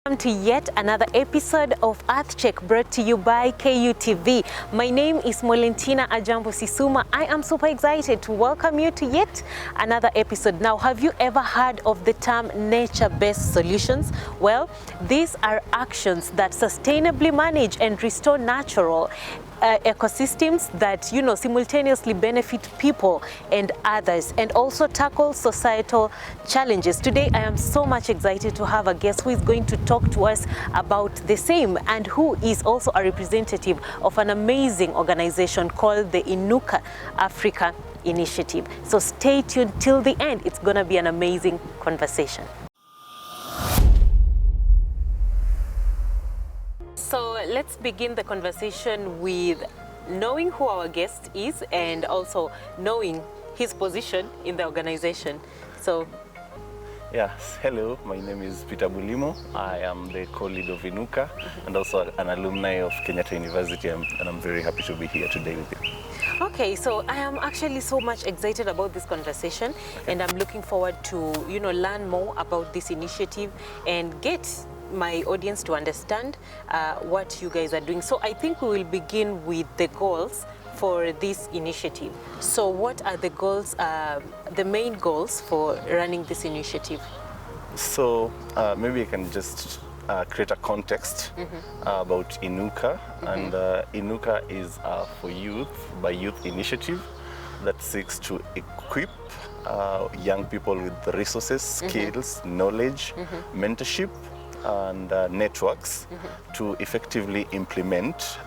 Welcome to yet another episode of Earth Check brought to you by KUTV. My name is Molentina Ajambo Sisuma. I am super excited to welcome you to yet another episode. Now, have you ever heard of the term nature-based solutions? Well, these are actions that sustainably manage and restore natural ecosystems that, simultaneously benefit people and others and also tackle societal challenges. Today, I am so much excited to have a guest who is going to talk to us about the same and who is also a representative of an amazing organization called the INUKA Afrika initiative. So stay tuned till the end. It's going to be an amazing conversation. So let's begin the conversation with knowing who our guest is and also knowing his position in the organization. So, yes, hello, my name is Peter Bulimo. I am the co-lead of INUKA and also an alumni of Kenyatta University, and I'm very happy to be here today with you. Okay, so I am actually so much excited about this conversation, and I'm looking forward to, learn more about this initiative and get my audience to understand what you guys are doing. So I think we will begin with the goals for this initiative. So what are the goals, the main goals for running this initiative? So maybe I can just create a context about INUKA. And INUKA is for youth, by youth initiative that seeks to equip young people with the resources, skills, knowledge, mentorship, and networks to effectively implement,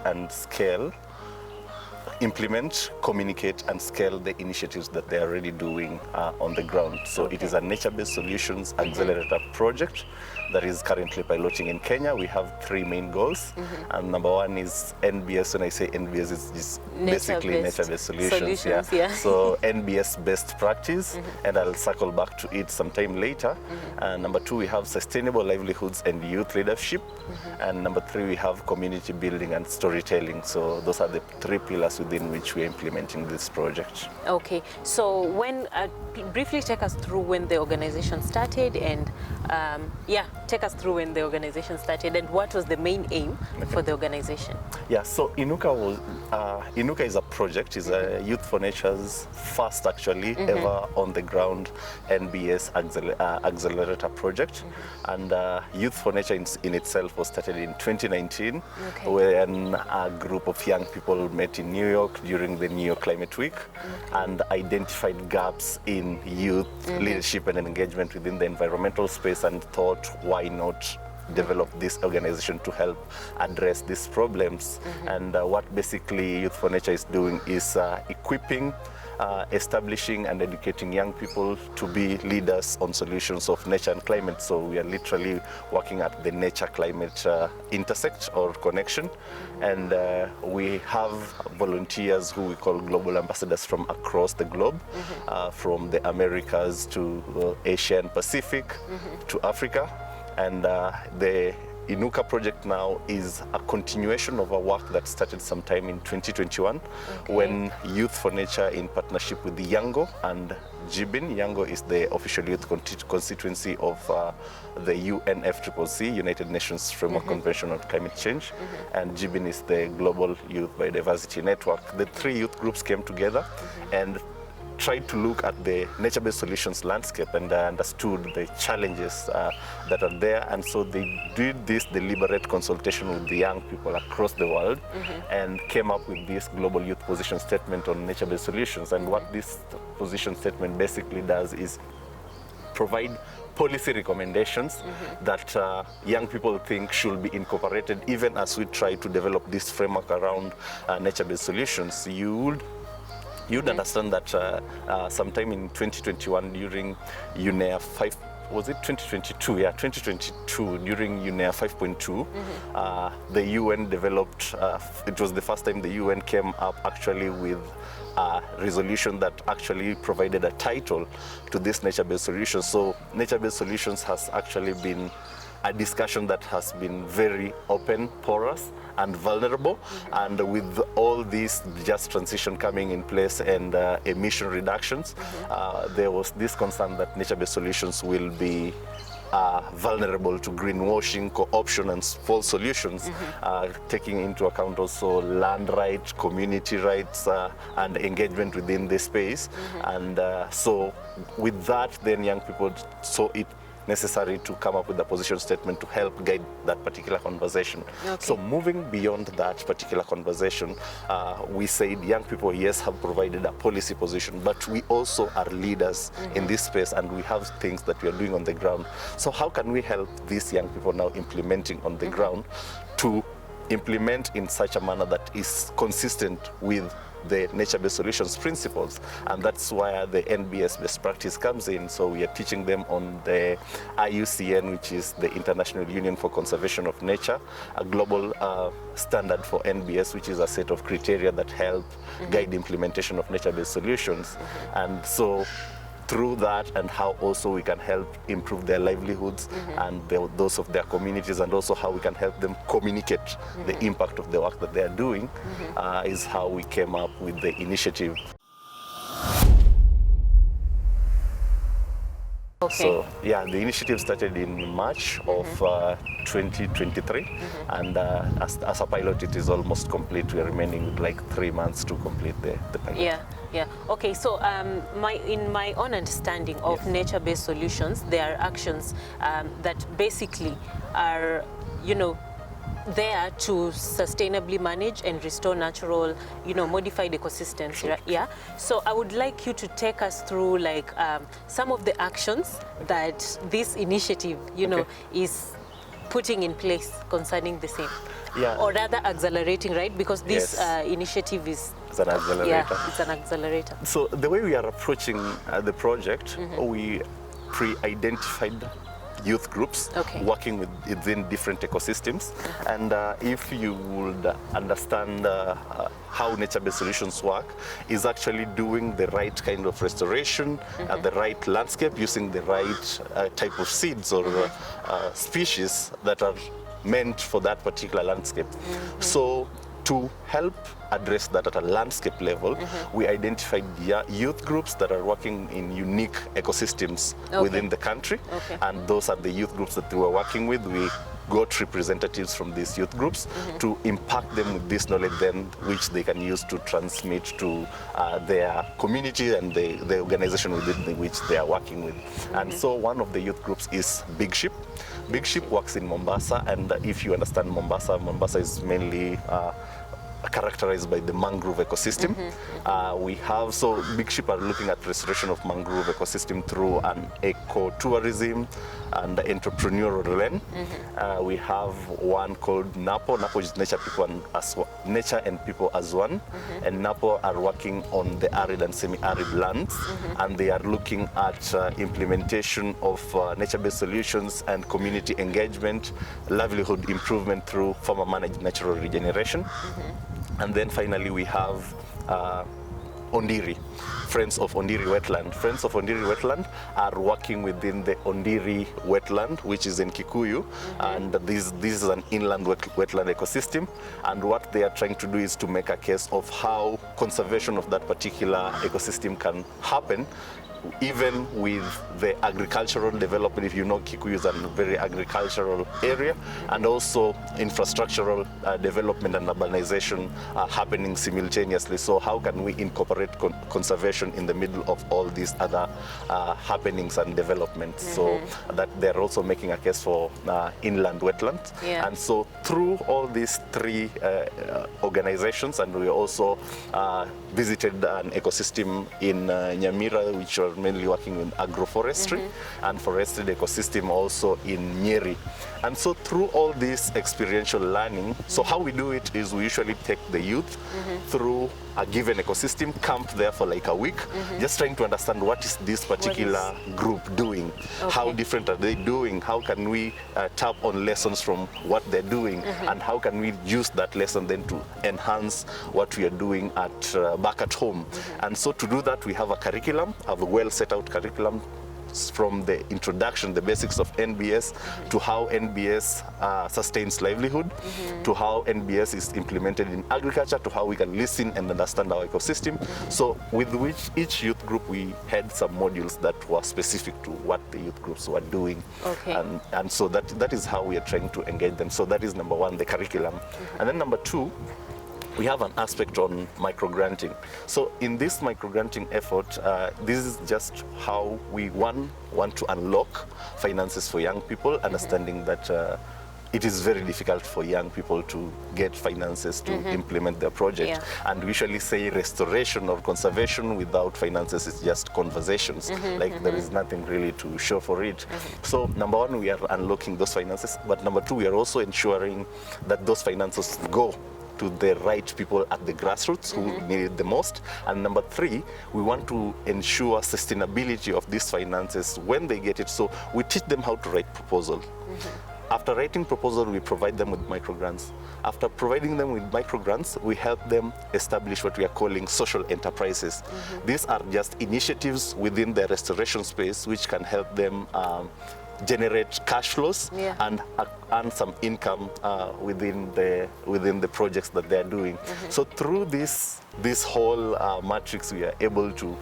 communicate, and scale the initiatives that they are already doing on the ground. So it is a nature-based solutions accelerator project that is currently piloting in Kenya. We have three main goals, and number one is NBS. When I say NBS, it's basically nature-based solutions. Yeah. So NBS best practice, and I'll circle back to it sometime later. And number two, we have sustainable livelihoods and youth leadership, and number three, we have community building and storytelling. So those are the three pillars within which we're implementing this project. Okay, so when briefly take us through when the organization started, and take us through when the organization started and what was the main aim for the organization. Yeah, so INUKA is a project, is a Youth for Nature's first actually ever on the ground NBS accelerator project. And Youth for Nature in itself was started in 2019 when a group of young people met in New York during the New York Climate Week and identified gaps in youth leadership and engagement within the environmental space, and thought, why not develop this organization to help address these problems. And what basically Youth for Nature is doing is equipping, establishing and educating young people to be leaders on solutions of nature and climate. So we are literally working at the nature-climate intersect or connection. And we have volunteers who we call global ambassadors from across the globe, from the Americas to Asia and Pacific to Africa. And the INUKA project now is a continuation of a work that started sometime in 2021 when Youth for Nature, in partnership with the Yango and Jibin. Yango is the official youth constituency of the UNFCCC, United Nations Framework Convention on Climate Change, and Jibin is the Global Youth Biodiversity Network. The three youth groups came together and tried to look at the nature-based solutions landscape and understood the challenges that are there. And so they did this deliberate consultation with the young people across the world and came up with this global youth position statement on nature-based solutions. And what this position statement basically does is provide policy recommendations that young people think should be incorporated even as we try to develop this framework around nature-based solutions. You'd understand that sometime in 2021 during UNEA 5, was it 2022? Yeah, 2022 during UNEA 5.2, the UN developed, it was the first time the UN came up actually with a resolution that actually provided a title to this nature-based solution. So nature-based solutions has actually been a discussion that has been very open, porous, and vulnerable. And with all this just transition coming in place and emission reductions, there was this concern that nature-based solutions will be are vulnerable to greenwashing, co-option, and false solutions, taking into account also land rights, community rights, and engagement within the space. And so with that, then young people saw it necessary to come up with a position statement to help guide that particular conversation. Okay. So moving beyond that particular conversation, we said young people, yes, have provided a policy position, but we also are leaders in this space, and we have things that we are doing on the ground. So how can we help these young people now implementing on the ground to implement in such a manner that is consistent with the nature-based solutions principles? And that's where the NBS best practice comes in. So we are teaching them on the IUCN, which is the International Union for Conservation of Nature, a global standard for NBS, which is a set of criteria that help guide the implementation of nature-based solutions. And so through that, and how also we can help improve their livelihoods and those of their communities, and also how we can help them communicate the impact of the work that they are doing, is how we came up with the initiative. Okay. So yeah, the initiative started in March of 2023, and as a pilot, it is almost complete. We are remaining with like 3 months to complete the pilot. Yeah. Yeah. Okay. So, in my own understanding of nature-based solutions, there are actions that basically are, there to sustainably manage and restore natural, modified ecosystems. Sure. Right? Yeah. So I would like you to take us through like some of the actions that this initiative, is putting in place concerning the same. Yeah. Or rather accelerating, right? Because this initiative is It's an accelerator. Yeah, it's an accelerator. So the way we are approaching the project, we pre-identified youth groups working within different ecosystems. And if you would understand how nature-based solutions work, is actually doing the right kind of restoration, the right landscape, using the right type of seeds or species that are meant for that particular landscape. So to help address that at a landscape level, we identified youth groups that are working in unique ecosystems within the country. And those are the youth groups that we were working with. We got representatives from these youth groups to impact them with this knowledge then, which they can use to transmit to their community and the organization within which they are working with. And so one of the youth groups is Big Ship. Big Ship works in Mombasa, and if you understand Mombasa, Mombasa is mainly characterized by the mangrove ecosystem. So Big Ship are looking at restoration of mangrove ecosystem through an ecotourism and entrepreneurial lens. We have one called NAPO. NAPO is Nature and People as One. And NAPO are working on the arid and semi-arid lands, and they are looking at implementation of nature-based solutions and community engagement, livelihood improvement through farmer-managed natural regeneration. And then finally we have Ondiri, Friends of Ondiri Wetland. Friends of Ondiri Wetland are working within the Ondiri wetland, which is in Kikuyu, and this is an inland wetland ecosystem. And what they are trying to do is to make a case of how conservation of that particular ecosystem can happen, even with the agricultural development. If you know, Kikuyu is a very agricultural area, and also infrastructural development and urbanization happening simultaneously. So how can we incorporate conservation in the middle of all these other happenings and developments? So that they're also making a case for inland wetlands. And so through all these three organizations, and we also visited an ecosystem in Nyamira, which are mainly working in agroforestry, and forested ecosystem also in Nyeri. And so through all this experiential learning, so how we do it is we usually take the youth through a given ecosystem, camp there for like a week, just trying to understand what is this particular group doing, how different are they doing, how can we tap on lessons from what they're doing, and how can we use that lesson then to enhance what we are doing back at home. And so to do that, we have a curriculum, have a well set out curriculum from the introduction, the basics of NBS, to how NBS sustains livelihood, to how NBS is implemented in agriculture, to how we can listen and understand our ecosystem. So with which each youth group, we had some modules that were specific to what the youth groups were doing. Okay. And so that is how we are trying to engage them. So that is number one, the curriculum. And then number two, we have an aspect on micro-granting. So in this micro-granting effort, this is just how we want to unlock finances for young people, understanding that it is very difficult for young people to get finances to implement their project. Yeah. And we usually say restoration or conservation without finances is just conversations. Like there is nothing really to show for it. So number one, we are unlocking those finances. But number two, we are also ensuring that those finances go to the right people at the grassroots who need it the most. And number three, we want to ensure sustainability of these finances when they get it. So we teach them how to write proposal. After writing proposal, we provide them with microgrants. After providing them with microgrants, we help them establish what we are calling social enterprises. These are just initiatives within the restoration space which can help them generate cash flows and earn some income within the projects that they are doing. So through this whole matrix, we are able to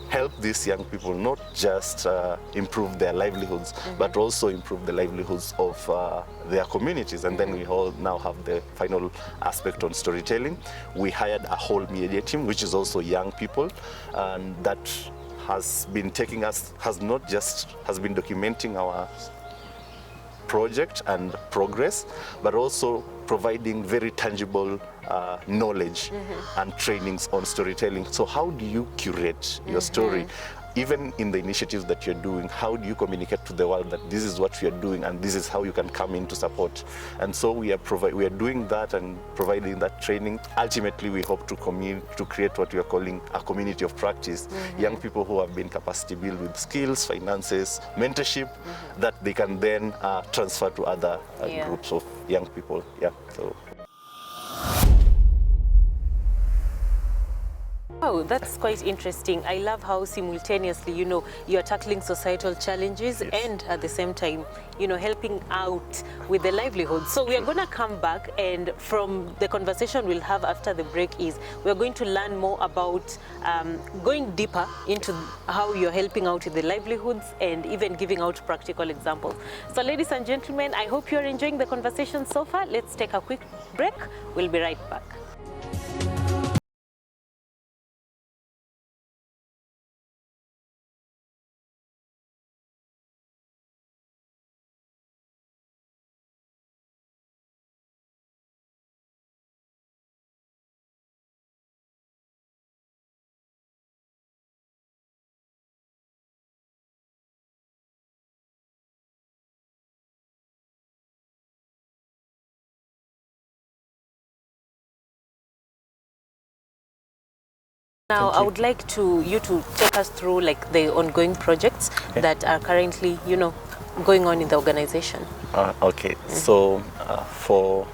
help these young people not just improve their livelihoods, but also improve the livelihoods of their communities. And then we all now have the final aspect on storytelling. We hired a whole media team, which is also young people, and that has been taking us, has been documenting our project and progress, but also providing very tangible knowledge and trainings on storytelling. So how do you curate your story? Even in the initiatives that you're doing, how do you communicate to the world that this is what we are doing and this is how you can come in to support? And so we are doing that and providing that training. Ultimately, we hope to create what we are calling a community of practice. Young people who have been capacity built with skills, finances, mentorship, that they can then transfer to other groups of young people. Yeah. So. Wow, that's quite interesting. I love how simultaneously, you're tackling societal challenges and at the same time, helping out with the livelihood. So we are going to come back, and from the conversation we'll have after the break is we're going to learn more about going deeper into how you're helping out with the livelihoods and even giving out practical examples. So ladies and gentlemen, I hope you're enjoying the conversation so far. Let's take a quick break. We'll be right back. Now, I would like you to take us through like the ongoing projects that are currently, going on in the organization. Okay. So for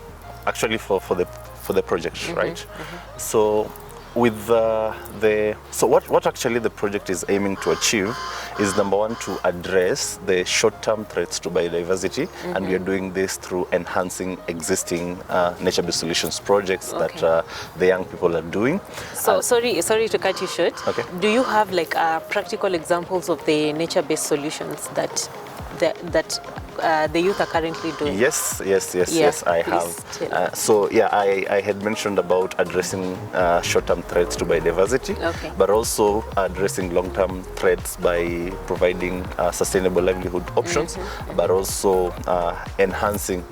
the project, right? So with what actually the project is aiming to achieve is, number one, to address the short-term threats to biodiversity, and we are doing this through enhancing existing nature-based solutions projects that the young people are doing. So sorry to cut you short. Okay. Do you have like practical examples of the nature-based solutions that the youth are currently doing? Yes, I have. So yeah, I had mentioned about addressing short-term threats to biodiversity, but also addressing long-term threats by providing sustainable livelihood options, but also enhancing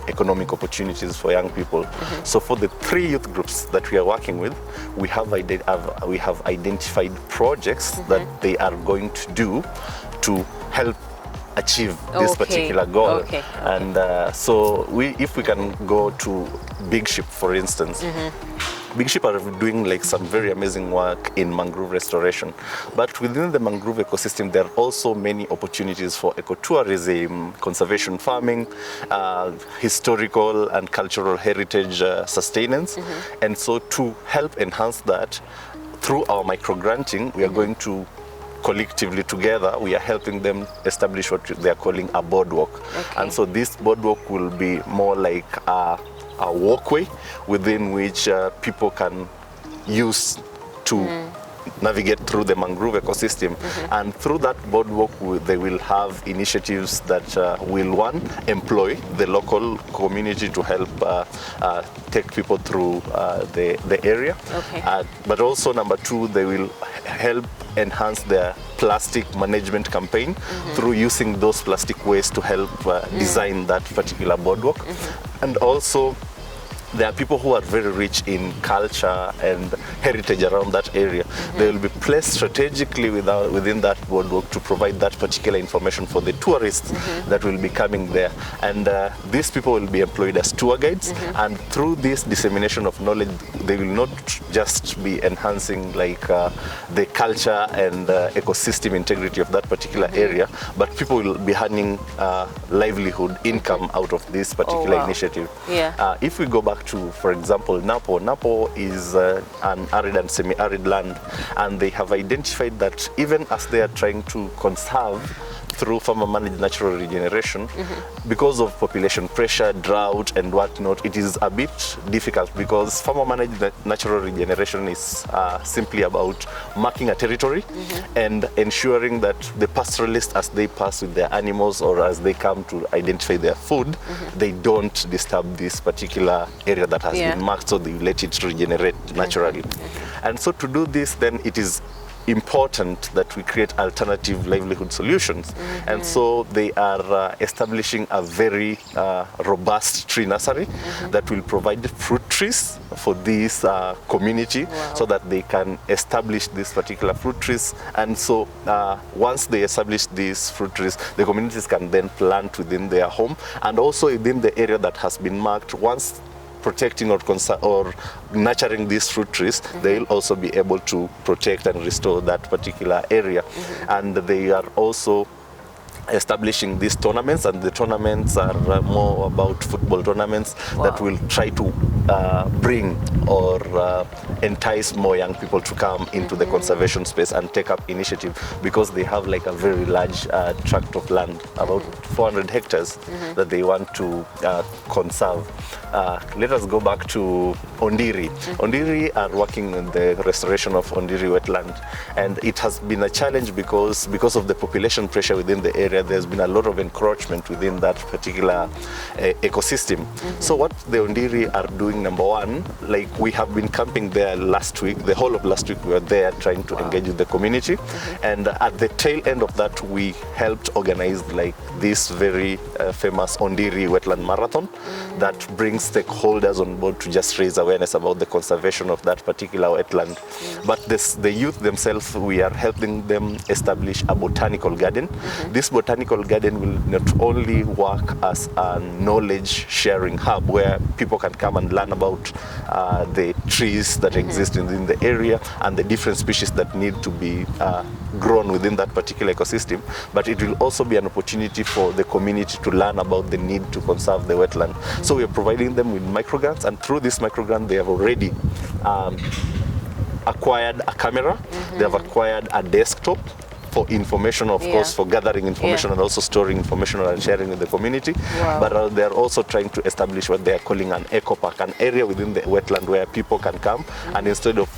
economic opportunities for young people. So for the 3 youth groups that we are working with, we have identified projects that they are going to do to help achieve this particular goal. And so if we can go to Big Ship, for instance, Big Ship are doing like some very amazing work in mangrove restoration. But within the mangrove ecosystem, there are also many opportunities for ecotourism, conservation farming, historical and cultural heritage sustenance. And so to help enhance that, through our micro-granting, we are going to collectively together, we are helping them establish what they are calling a boardwalk. Okay. And so this boardwalk will be more like a walkway within which people can use to navigate through the mangrove ecosystem. And through that boardwalk, they will have initiatives that will, one, employ the local community to help take people through the area. Okay. But also, number two, they will help enhance their plastic management campaign through using those plastic waste to help design that particular boardwalk. And also, there are people who are very rich in culture and heritage around that area. They will be placed strategically within that boardwalk to provide that particular information for the tourists that will be coming there. And these people will be employed as tour guides. And through this dissemination of knowledge, they will not just be enhancing like the culture and ecosystem integrity of that particular area, but people will be earning livelihood, income out of this particular initiative. Yeah. If we go back to, for example, Napo is an arid and semi-arid land, and they have identified that even as they are trying to conserve through farmer-managed natural regeneration, because of population pressure, drought, and whatnot, it is a bit difficult because farmer-managed natural regeneration is simply about marking a territory and ensuring that the pastoralists, as they pass with their animals or as they come to identify their food, they don't disturb this particular area that has been marked, so they let it regenerate naturally. And so to do this, then it is important that we create alternative livelihood solutions. And so they are establishing a very robust tree nursery that will provide fruit trees for this community so that they can establish these particular fruit trees. And so once they establish these fruit trees, the communities can then plant within their home and also within the area that has been marked. Once protecting or nurturing these fruit trees, they will also be able to protect and restore that particular area. And they are also establishing these tournaments, and the tournaments are more about football tournaments that will try to bring or entice more young people to come into the conservation space and take up initiative, because they have like a very large tract of land, about 400 hectares that they want to conserve. Let us go back to Ondiri. Ondiri are working on the restoration of Ondiri wetland, and it has been a challenge because of the population pressure within the area. There's been a lot of encroachment within that particular ecosystem. So what the Ondiri are doing, number one, like we have been camping there last week. The whole of last week we were there trying to engage with the community, and at the tail end of that we helped organize like this very famous Ondiri wetland marathon that brings stakeholders on board to just raise awareness about the conservation of that particular wetland. But the youth themselves, we are helping them establish a botanical garden. This botanical garden will not only work as a knowledge sharing hub where people can come and learn about the trees that exist within the area and the different species that need to be grown within that particular ecosystem, but it will also be an opportunity for the community to learn about the need to conserve the wetland. So we are providing them with microgrants, and through this microgrant they have already acquired a camera, they have acquired a desktop for information, of course, for gathering information and also storing information and sharing with the community. But they're also trying to establish what they're calling an eco park, an area within the wetland where people can come and instead of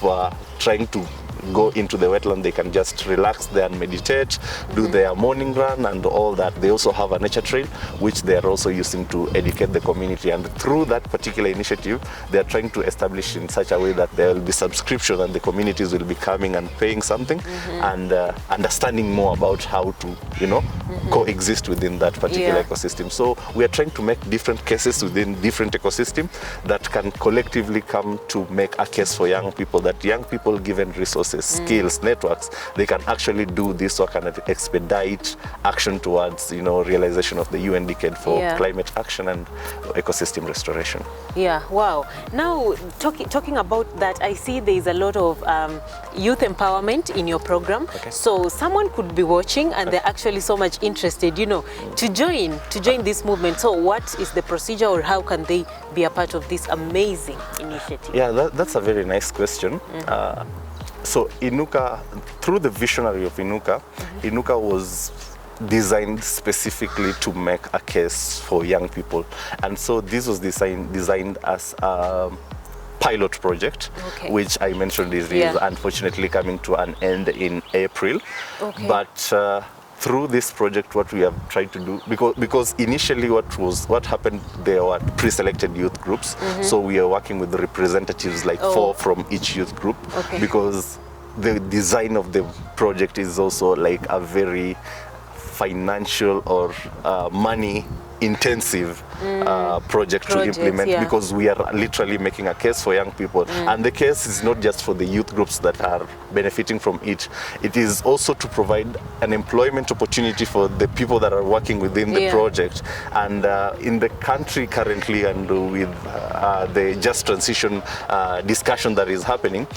trying to go into the wetland, they can just relax there and meditate, do their morning run and all that. They also have a nature trail which they are also using to educate the community, and through that particular initiative they are trying to establish in such a way that there will be subscription and the communities will be coming and paying something and understanding more about how to, you know, coexist within that particular ecosystem. So we are trying to make different cases within different ecosystems that can collectively come to make a case for young people, that young people given resources, skills, networks, they can actually do this work and expedite action towards, you know, realization of the UN decade for climate action and ecosystem restoration. Yeah, wow. Now, talking about that, I see there is a lot of youth empowerment in your program. So someone could be watching and they're actually so much interested, you know, to join this movement. So what is the procedure, or how can they be a part of this amazing initiative? Yeah, that's a very nice question. So INUKA, through the visionary of INUKA, INUKA was designed specifically to make a case for young people. And so this was designed as a pilot project, which I mentioned is unfortunately coming to an end in April. But through this project, what we have tried to do, because initially what happened, there were pre-selected youth groups. So we are working with the representatives, like 4 from each youth group, because the design of the project is also like a very financial or money intensive project to implement, because we are literally making a case for young people. And the case is not just for the youth groups that are benefiting from it. It is also to provide an employment opportunity for the people that are working within the project. And in the country currently, and with the just transition discussion that is happening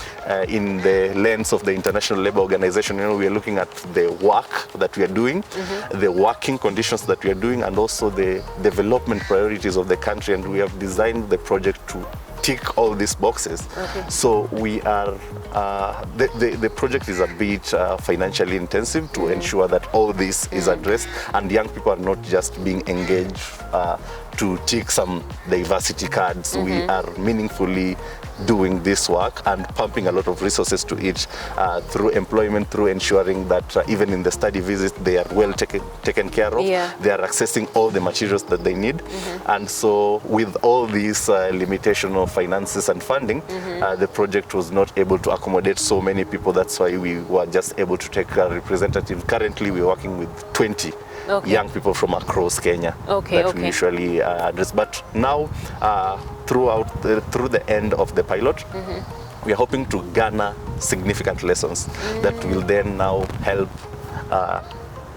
in the lens of the International Labour Organization, we are looking at the work that we are doing, the working conditions that we are doing, and also the development priorities of the country, and we have designed the project to tick all these boxes. So we are, the project is a bit financially intensive to ensure that all this is addressed, and young people are not just being engaged to tick some diversity cards. We are meaningfully doing this work and pumping a lot of resources to it through employment, through ensuring that even in the study visit they are well taken care of. They are accessing all the materials that they need. And so with all these limitation of finances and funding, the project was not able to accommodate so many people. That's why we were just able to take a representative. Currently we're working with 20 young people from across Kenya that we usually address. But now through the end of the pilot, we are hoping to garner significant lessons that will then now help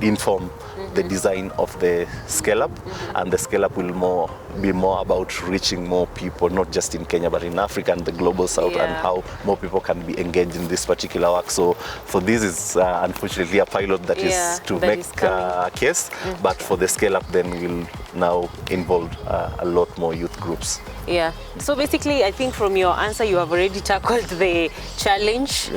inform the design of the scale-up, and the scale-up will be more about reaching more people, not just in Kenya, but in Africa and the global south, and how more people can be engaged in this particular work. So for this is unfortunately a pilot that is to make a case, but for the scale-up then will now involve a lot more youth groups. So basically, I think from your answer, you have already tackled the challenge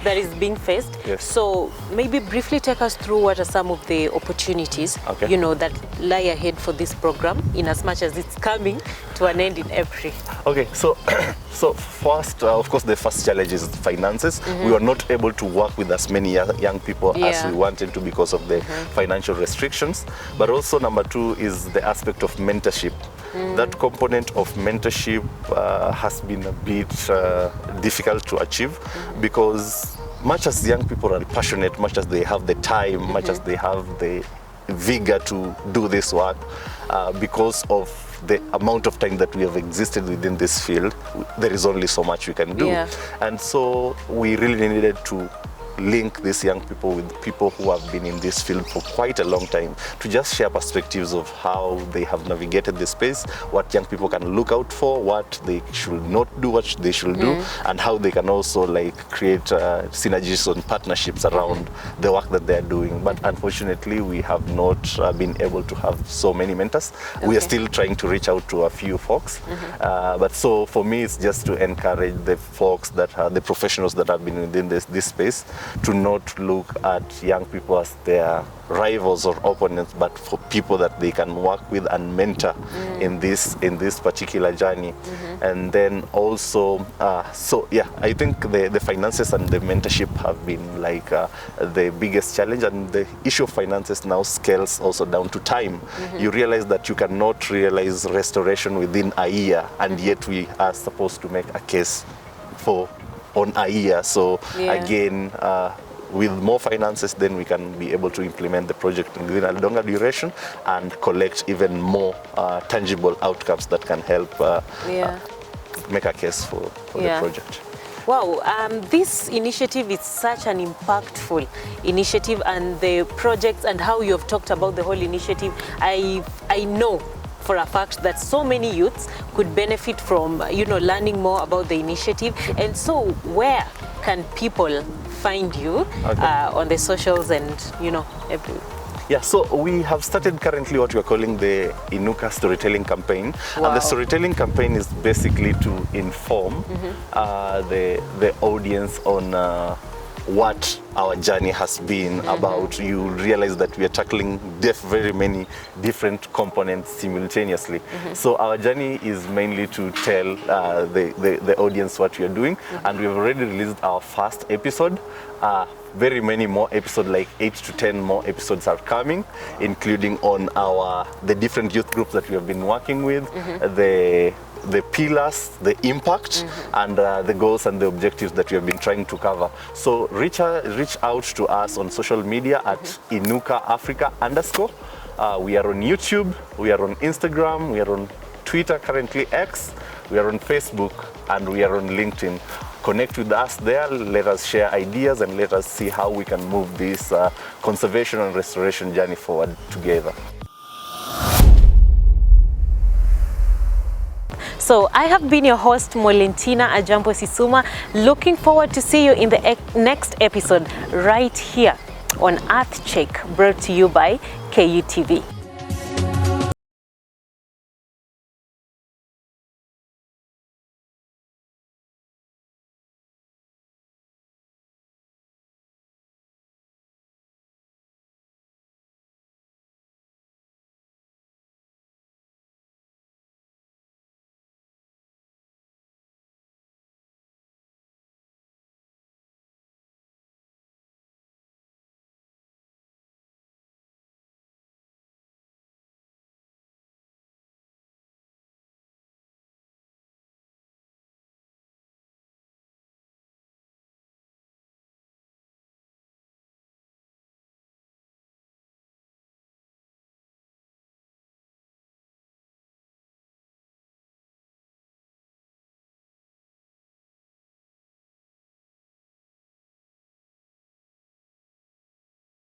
that is being faced. So maybe briefly take us through what are some of the opportunities, that lie ahead for this program, in as much as it's coming to an end in April. So first, of course, the first challenge is finances. We were not able to work with as many young people as we wanted to because of the financial restrictions. But also number 2 is the aspect of mentorship. That component of mentorship has been a bit difficult to achieve, because much as young people are passionate, much as they have the time, much as they have the vigor to do this work, because of the amount of time that we have existed within this field, there is only so much we can do. And so we really needed to link these young people with people who have been in this field for quite a long time, to just share perspectives of how they have navigated the space, what young people can look out for, what they should not do, what they should do, and how they can also create synergies and partnerships around the work that they are doing. But unfortunately, we have not been able to have so many mentors. We are still trying to reach out to a few folks. But so for me, it's just to encourage the folks that are the professionals that have been within this space, to not look at young people as their rivals or opponents, but for people that they can work with and mentor in this particular journey. And then also, I think the finances and the mentorship have been the biggest challenge, and the issue of finances now scales also down to time. You realize that you cannot realize restoration within a year, and yet we are supposed to make a case on a year. So again, with more finances, then we can be able to implement the project within a longer duration and collect even more tangible outcomes that can help make a case for the project. Wow, this initiative is such an impactful initiative, and the projects and how you have talked about the whole initiative, I know for a fact that so many youths could benefit from, learning more about the initiative. And so where can people find you on the socials and, everywhere? Yeah, so we have started currently what we are calling the INUKA storytelling campaign. Wow. And the storytelling campaign is basically to inform the audience on what our journey has been about. You realize that we are tackling very many different components simultaneously. So our journey is mainly to tell the audience what we are doing, and we've already released our first episode. Very many more episodes, like 8 to 10 more episodes are coming, including on the different youth groups that we have been working with, the pillars, the impact, and the goals and the objectives that we have been trying to cover. So reach out to us on social media at INUKA Africa _. We are on YouTube, we are on Instagram, we are on Twitter, currently X, we are on Facebook, and we are on LinkedIn. Connect with us there, let us share ideas, and let us see how we can move this conservation and restoration journey forward together. So I have been your host, Molentina Ajambo Sisuma. Looking forward to see you in the next episode right here on Earth Check, brought to you by KUTV.